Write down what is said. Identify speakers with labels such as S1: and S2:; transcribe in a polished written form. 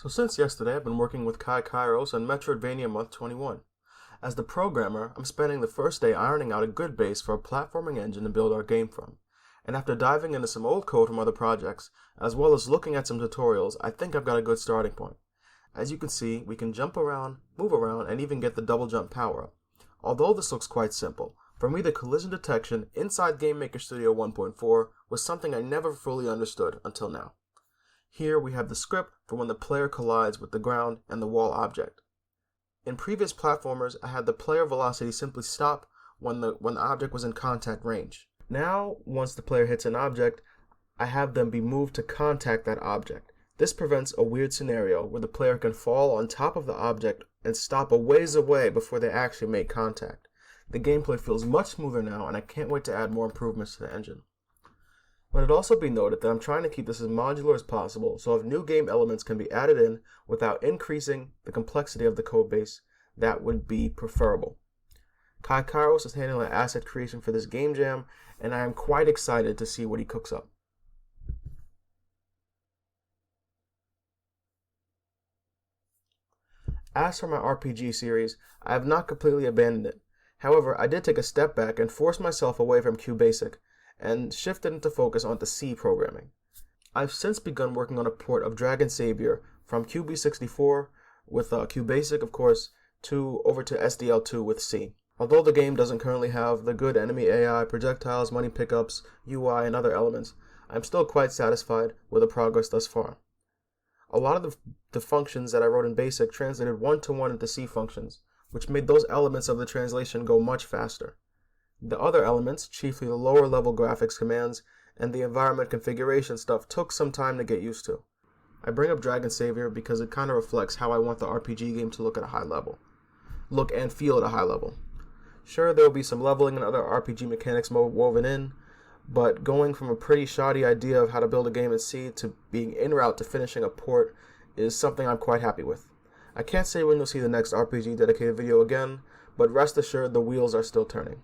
S1: So since yesterday, I've been working with Kai Kairos on Metroidvania Month 21. As the programmer, I'm spending the first day ironing out a good base for a platforming engine to build our game from. And after diving into some old code from other projects, as well as looking at some tutorials, I think I've got a good starting point. As you can see, we can jump around, move around, and even get the double jump power up. Although this looks quite simple, for me the collision detection inside Game Maker Studio 1.4 was something I never fully understood until now. Here we have the script for when the player collides with the ground and the wall object. In previous platformers, I had the player velocity simply stop when the object was in contact range. Now, once the player hits an object, I have them be moved to contact that object. This prevents a weird scenario where the player can fall on top of the object and stop a ways away before they actually make contact. The gameplay feels much smoother now, and I can't wait to add more improvements to the engine. Let it also be noted that I'm trying to keep this as modular as possible, so if new game elements can be added in without increasing the complexity of the code base, that would be preferable. Kai Kairos is handling asset creation for this game jam, and I am quite excited to see what he cooks up. As for my RPG series, I have not completely abandoned it. However, I did take a step back and force myself away from QBasic, and shifted into focus onto C programming. I've since begun working on a port of Dragon Savior from QB64 with QBasic, of course, over to SDL2 with C. Although the game doesn't currently have the good enemy AI, projectiles, money pickups, UI, and other elements, I'm still quite satisfied with the progress thus far. A lot of the functions that I wrote in BASIC translated one-to-one into C functions, which made those elements of the translation go much faster. The other elements, chiefly the lower level graphics commands and the environment configuration stuff, took some time to get used to. I bring up Dragon Savior because it kind of reflects how I want the RPG game to look at a high level. Look and feel at a high level. Sure, there will be some leveling and other RPG mechanics woven in, but going from a pretty shoddy idea of how to build a game in C to being en route to finishing a port is something I'm quite happy with. I can't say when you'll see the next RPG dedicated video again, but rest assured the wheels are still turning.